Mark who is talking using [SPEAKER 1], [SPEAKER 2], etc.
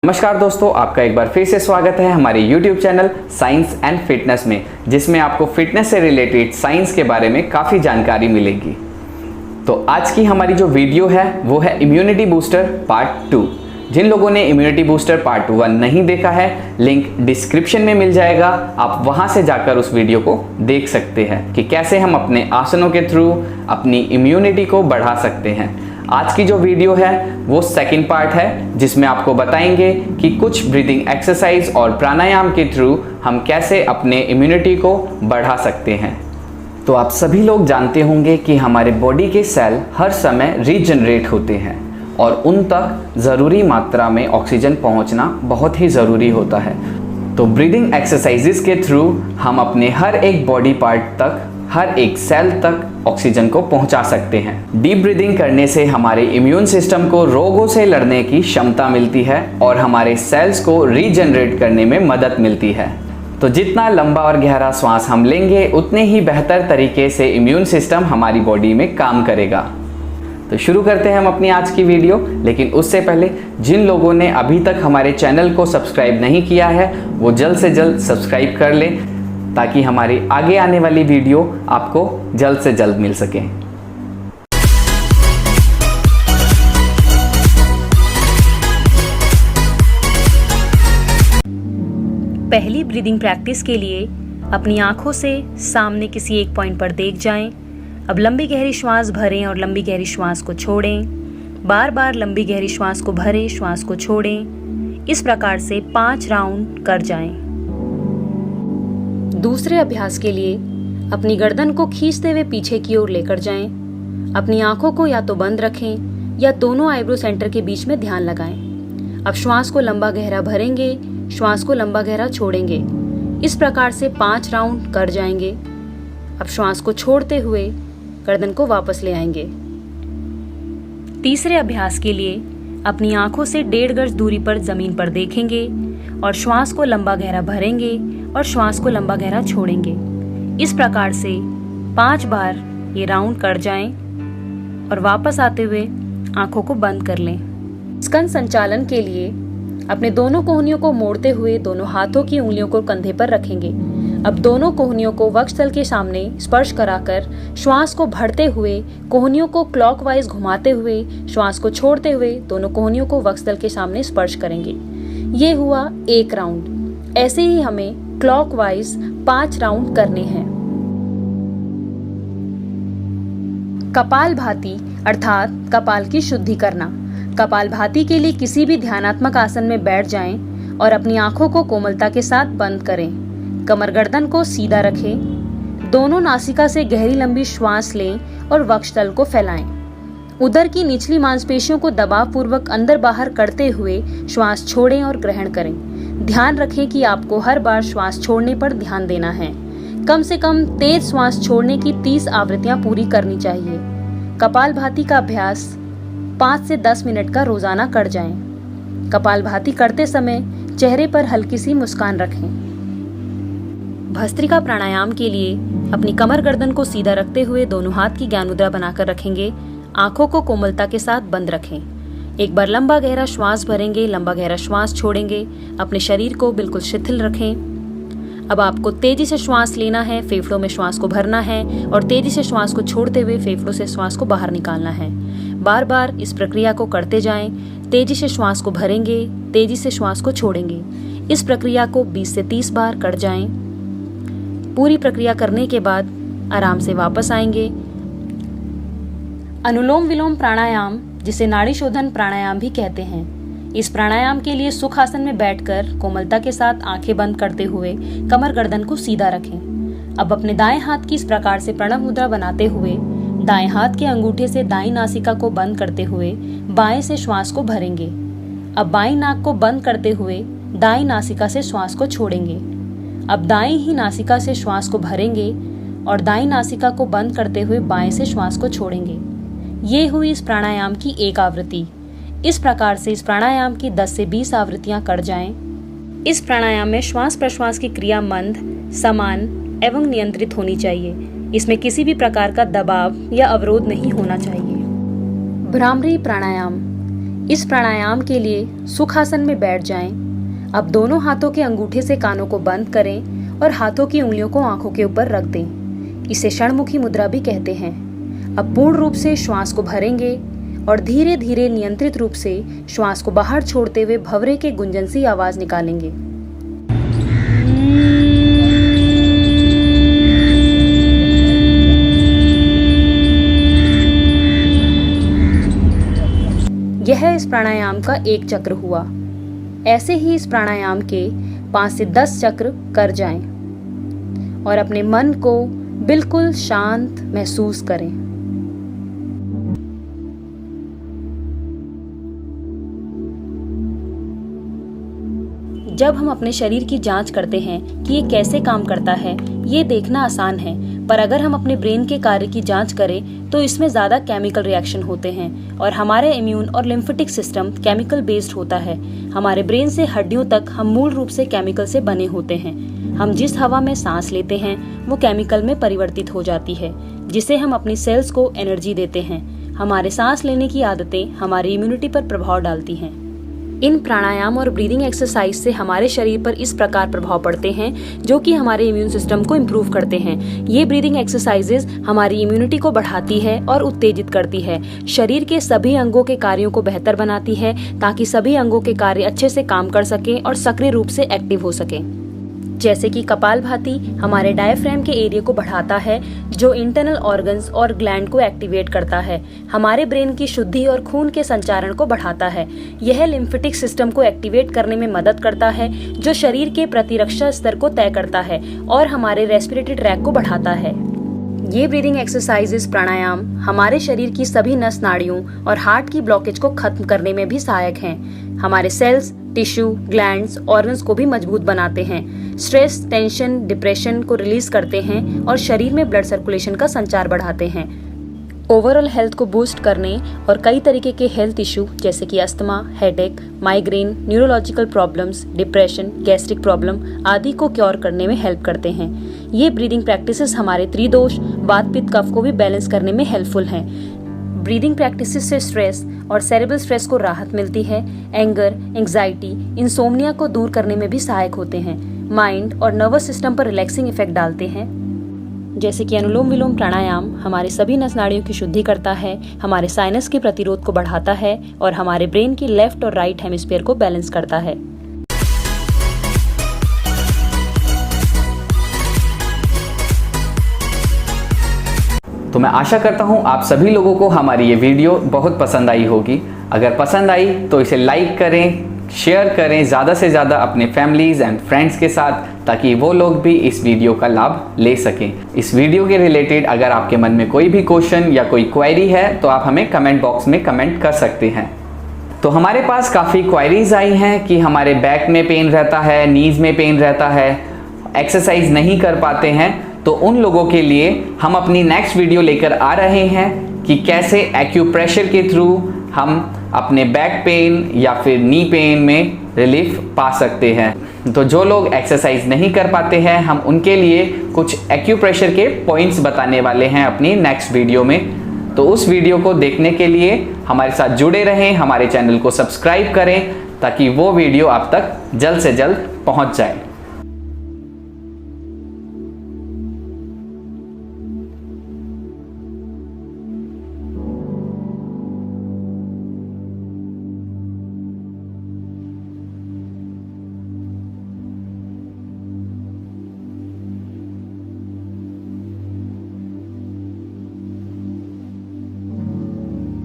[SPEAKER 1] नमस्कार दोस्तों, आपका एक बार फिर से स्वागत है हमारे YouTube channel science and fitness में, जिसमें आपको फिटनेस से रिलेटेड साइंस के बारे में काफ़ी जानकारी मिलेगी। तो आज की हमारी जो वीडियो है वो है इम्यूनिटी बूस्टर पार्ट 2। जिन लोगों ने इम्यूनिटी बूस्टर पार्ट 1 नहीं देखा है, लिंक डिस्क्रिप्शन में मिल जाएगा, आप वहां से जाकर उस वीडियो को देख सकते हैं कि कैसे हम अपने आसनों के थ्रू अपनी इम्यूनिटी को बढ़ा सकते हैं। आज की जो वीडियो है वो सेकंड पार्ट है, जिसमें आपको बताएंगे कि कुछ ब्रीदिंग एक्सरसाइज और प्राणायाम के थ्रू हम कैसे अपने इम्यूनिटी को बढ़ा सकते हैं। तो आप सभी लोग जानते होंगे कि हमारे बॉडी के सेल हर समय रीजनरेट होते हैं और उन तक ज़रूरी मात्रा में ऑक्सीजन पहुंचना बहुत ही ज़रूरी होता है। तो ब्रीदिंग एक्सरसाइजेस के थ्रू हम अपने हर एक बॉडी पार्ट तक, हर एक सेल तक ऑक्सीजन को पहुंचा सकते हैं। डीप ब्रीदिंग करने से हमारे इम्यून सिस्टम को रोगों से लड़ने की क्षमता मिलती है और हमारे सेल्स को रीजनरेट करने में मदद मिलती है। तो जितना लंबा और गहरा श्वास हम लेंगे, उतने ही बेहतर तरीके से इम्यून सिस्टम हमारी बॉडी में काम करेगा। तो शुरू करते हैं हम अपनी आज की वीडियो। लेकिन उससे पहले जिन लोगों ने अभी तक हमारे चैनल को सब्सक्राइब नहीं किया है, वो जल्द से जल्द सब्सक्राइब कर लें, ताकि हमारी आगे आने वाली वीडियो आपको जल्द से जल्द मिल सके।
[SPEAKER 2] पहली ब्रीदिंग प्रैक्टिस के लिए अपनी आंखों से सामने किसी एक पॉइंट पर देख जाएं। अब लंबी गहरी श्वास भरें और लंबी गहरी श्वास को छोड़ें। बार बार लंबी गहरी श्वास को भरें, श्वास को छोड़ें। इस प्रकार से 5 राउंड कर जाएं। दूसरे अभ्यास के लिए अपनी गर्दन को खींचते हुए पीछे की ओर लेकर जाएं। अपनी आंखों को या तो बंद रखें या दोनों आईब्रो सेंटर के बीच में ध्यान लगाएं। अब श्वास को लंबा गहरा भरेंगे, श्वास को लंबा गहरा छोड़ेंगे। इस प्रकार से 5 राउंड कर जाएंगे। अब श्वास को छोड़ते हुए गर्दन को वापस ले आएंगे। तीसरे अभ्यास के लिए अपनी आंखों से 1.5 गज दूरी पर जमीन पर देखेंगे और श्वास को लंबा गहरा भरेंगे और श्वास को लंबा गहरा छोड़ेंगे। इस प्रकार से 5 बार ये राउंड कर जाएं और वापस आते हुए आंखों को बंद कर लें। स्कंद संचालन के लिए अपने दोनों कोहनियों को मोड़ते हुए दोनों हाथों की उंगलियों को कंधे पर रखेंगे। अब दोनों कोहनियों को वक्षस्थल के सामने स्पर्श कराकर श्वास को भरते हुए कोहनियों को क्लॉकवाइज घुमाते हुए श्वास को छोड़ते हुए दोनों कोहनियों को वक्षस्थल के सामने स्पर्श करेंगे। ये हुआ 1 राउंड। ऐसे ही हमें क्लॉकवाइज 5 राउंड करने हैं। कपालभाति अर्थात कपाल की शुद्धि करना। कपालभाति के लिए किसी भी ध्यानात्मक आसन में बैठ जाएं और अपनी आंखों को कोमलता के साथ बंद करें। कमर गर्दन को सीधा रखें। दोनों नासिका से गहरी लंबी श्वास लें और वक्षस्थल को फैलाएं। उदर की निचली मांसपेशियों को दबाव पूर्वक अंदर बाहर करते हुए श्वास छोड़ें और ग्रहण करें। ध्यान रखें कि आपको हर बार श्वास छोड़ने पर ध्यान देना है। कम से कम तेज श्वास छोड़ने की 30 आवृत्तियां पूरी करनी चाहिए। कपालभाति का अभ्यास 5 से 10 मिनट का रोजाना कर जाएं। कपालभाति करते समय चेहरे पर हल्की सी मुस्कान रखें। भस्त्रिका प्राणायाम के लिए अपनी कमर गर्दन को सीधा रखते हुए दोनों हाथ की ज्ञान मुद्रा बनाकर रखेंगे। आंखों को कोमलता के साथ बंद रखें। एक बार लंबा गहरा श्वास भरेंगे, लंबा गहरा श्वास छोड़ेंगे। अपने शरीर को बिल्कुल शिथिल रखें। अब आपको तेजी से श्वास लेना है, फेफड़ों में श्वास को भरना है और तेजी से श्वास को छोड़ते हुए फेफड़ों से श्वास को बाहर निकालना है। बार बार इस प्रक्रिया को करते जाएं। तेजी से श्वास को भरेंगे, तेजी से श्वास को छोड़ेंगे। इस प्रक्रिया को 20 से 30 बार कर जाएं। पूरी प्रक्रिया करने के बाद आराम से वापस आएंगे। अनुलोम विलोम प्राणायाम, जिसे नाड़ी शोधन प्राणायाम भी कहते हैं। इस प्राणायाम के लिए सुखासन में बैठकर कोमलता के साथ आंखें बंद करते हुए कमर गर्दन को सीधा रखें। अब अपने दाएं हाथ की इस प्रकार से प्रणव मुद्रा बनाते हुए दाएं हाथ के अंगूठे से दाईं नासिका को बंद करते हुए बाएं से श्वास को भरेंगे। अब बाईं नाक को बंद करते हुए दाईं नासिका से श्वास को छोड़ेंगे। अब दाईं ही नासिका से श्वास को भरेंगे और दाईं नासिका को बंद करते हुए बाएं से श्वास को छोड़ेंगे। ये हुई इस प्राणायाम की 1 आवृत्ति। इस प्रकार से इस प्राणायाम की 10 से 20 आवृत्तियां कर जाएं। इस प्राणायाम में श्वास प्रश्वास की क्रिया मंद, समान एवं नियंत्रित होनी चाहिए। इसमें किसी भी प्रकार का दबाव या अवरोध नहीं होना चाहिए। भ्रामरी प्राणायाम इस प्राणायाम के लिए सुखासन में बैठ जाएं। अब दोनों हाथों के अंगूठे से कानों को बंद करें और हाथों की उंगलियों को आंखों के ऊपर रख दें। इसे षणमुखी मुद्रा भी कहते हैं। अब पूर्ण रूप से श्वास को भरेंगे और धीरे धीरे नियंत्रित रूप से श्वास को बाहर छोड़ते हुए भंवरे के गुंजन सी आवाज निकालेंगे। यह इस प्राणायाम का एक चक्र हुआ। ऐसे ही इस प्राणायाम के 5 से 10 चक्र कर जाएं और अपने मन को बिल्कुल शांत महसूस करें। जब हम अपने शरीर की जांच करते हैं कि ये कैसे काम करता है, ये देखना आसान है, पर अगर हम अपने ब्रेन के कार्य की जांच करें तो इसमें ज़्यादा केमिकल रिएक्शन होते हैं और हमारे इम्यून और लिम्फेटिक सिस्टम केमिकल बेस्ड होता है। हमारे ब्रेन से हड्डियों तक हम मूल रूप से केमिकल से बने होते हैं। हम जिस हवा में सांस लेते हैं वो केमिकल में परिवर्तित हो जाती है, जिसे हम अपनी सेल्स को एनर्जी देते हैं। हमारे सांस लेने की आदतें हमारी इम्यूनिटी पर प्रभाव डालती हैं। इन प्राणायाम और ब्रीदिंग एक्सरसाइज से हमारे शरीर पर इस प्रकार प्रभाव पड़ते हैं जो कि हमारे इम्यून सिस्टम को इम्प्रूव करते हैं। ये ब्रीदिंग एक्सरसाइजेज हमारी इम्यूनिटी को बढ़ाती है और उत्तेजित करती है। शरीर के सभी अंगों के कार्यों को बेहतर बनाती है ताकि सभी अंगों के कार्य अच्छे से काम कर सकें और सक्रिय रूप से एक्टिव हो सकें। जैसे कि कपालभाति हमारे डायफ्राम के एरिया को बढ़ाता है जो इंटरनल ऑर्गन्स और ग्लैंड को एक्टिवेट करता है। हमारे ब्रेन की शुद्धि और खून के संचारण को बढ़ाता है। यह लिम्फेटिक सिस्टम को एक्टिवेट करने में मदद करता है जो शरीर के प्रतिरक्षा स्तर को तय करता है और हमारे रेस्पिरेटरी ट्रैक को बढ़ाता है। ये ब्रीदिंग एक्सरसाइजेस प्राणायाम हमारे शरीर की सभी नस नाड़ियों और हार्ट की ब्लॉकेज को खत्म करने में भी सहायक हैं। हमारे सेल्स, टिश्यू, ग्लैंड्स, ऑर्गन्स को भी मजबूत बनाते हैं। स्ट्रेस, टेंशन, डिप्रेशन को रिलीज करते हैं और शरीर में ब्लड सर्कुलेशन का संचार बढ़ाते हैं। ओवरऑल हेल्थ को बूस्ट करने और कई तरीके के हेल्थ इशू जैसे कि asthma, headache, migraine, neurological problems, depression, gastric problem आदि को क्योर करने में हेल्प करते हैं। ये ब्रीदिंग प्रैक्टिसेस हमारे त्रिदोष, वात, पित्त, कफ को भी बैलेंस करने में हेल्पफुल हैं। ब्रीदिंग प्रैक्टिसेस से स्ट्रेस और सेरेब्रल स्ट्रेस को राहत मिलती है। एंगर, एंग्जाइटी, इंसोम्निया को दूर करने में भी सहायक होते हैं। माइंड और नर्वस सिस्टम पर रिलैक्सिंग इफेक्ट डालते हैं। जैसे कि अनुलोम विलोम प्राणायाम हमारे सभी नस नाड़ियों की शुद्धि करता है, हमारे साइनस के प्रतिरोध को बढ़ाता है और हमारे ब्रेन की लेफ्ट और राइट हेमिस्फीयर को बैलेंस करता है।
[SPEAKER 1] तो मैं आशा करता हूँ आप सभी लोगों को हमारी ये वीडियो बहुत पसंद आई होगी। अगर पसंद आई तो इसे लाइक करें, शेयर करें ज़्यादा से ज़्यादा अपने फैमिलीज़ एंड फ्रेंड्स के साथ, ताकि वो लोग भी इस वीडियो का लाभ ले सकें। इस वीडियो के रिलेटेड अगर आपके मन में कोई भी क्वेश्चन या कोई क्वेरी है तो आप हमें कमेंट बॉक्स में कमेंट कर सकते हैं। तो हमारे पास काफ़ी क्वेरीज आई हैं कि हमारे बैक में पेन रहता है, नीज़ में पेन रहता है, एक्सरसाइज नहीं कर पाते हैं। तो उन लोगों के लिए हम अपनी नेक्स्ट वीडियो लेकर आ रहे हैं कि कैसे एक्यूप्रेशर के थ्रू हम अपने बैक पेन या फिर नी पेन में रिलीफ पा सकते हैं। तो जो लोग एक्सरसाइज नहीं कर पाते हैं हम उनके लिए कुछ एक्यूप्रेशर के पॉइंट्स बताने वाले हैं अपनी नेक्स्ट वीडियो में। तो उस वीडियो को देखने के लिए हमारे साथ जुड़े रहें, हमारे चैनल को सब्सक्राइब करें ताकि वो वीडियो आप तक जल्द से जल्द पहुंच जाए।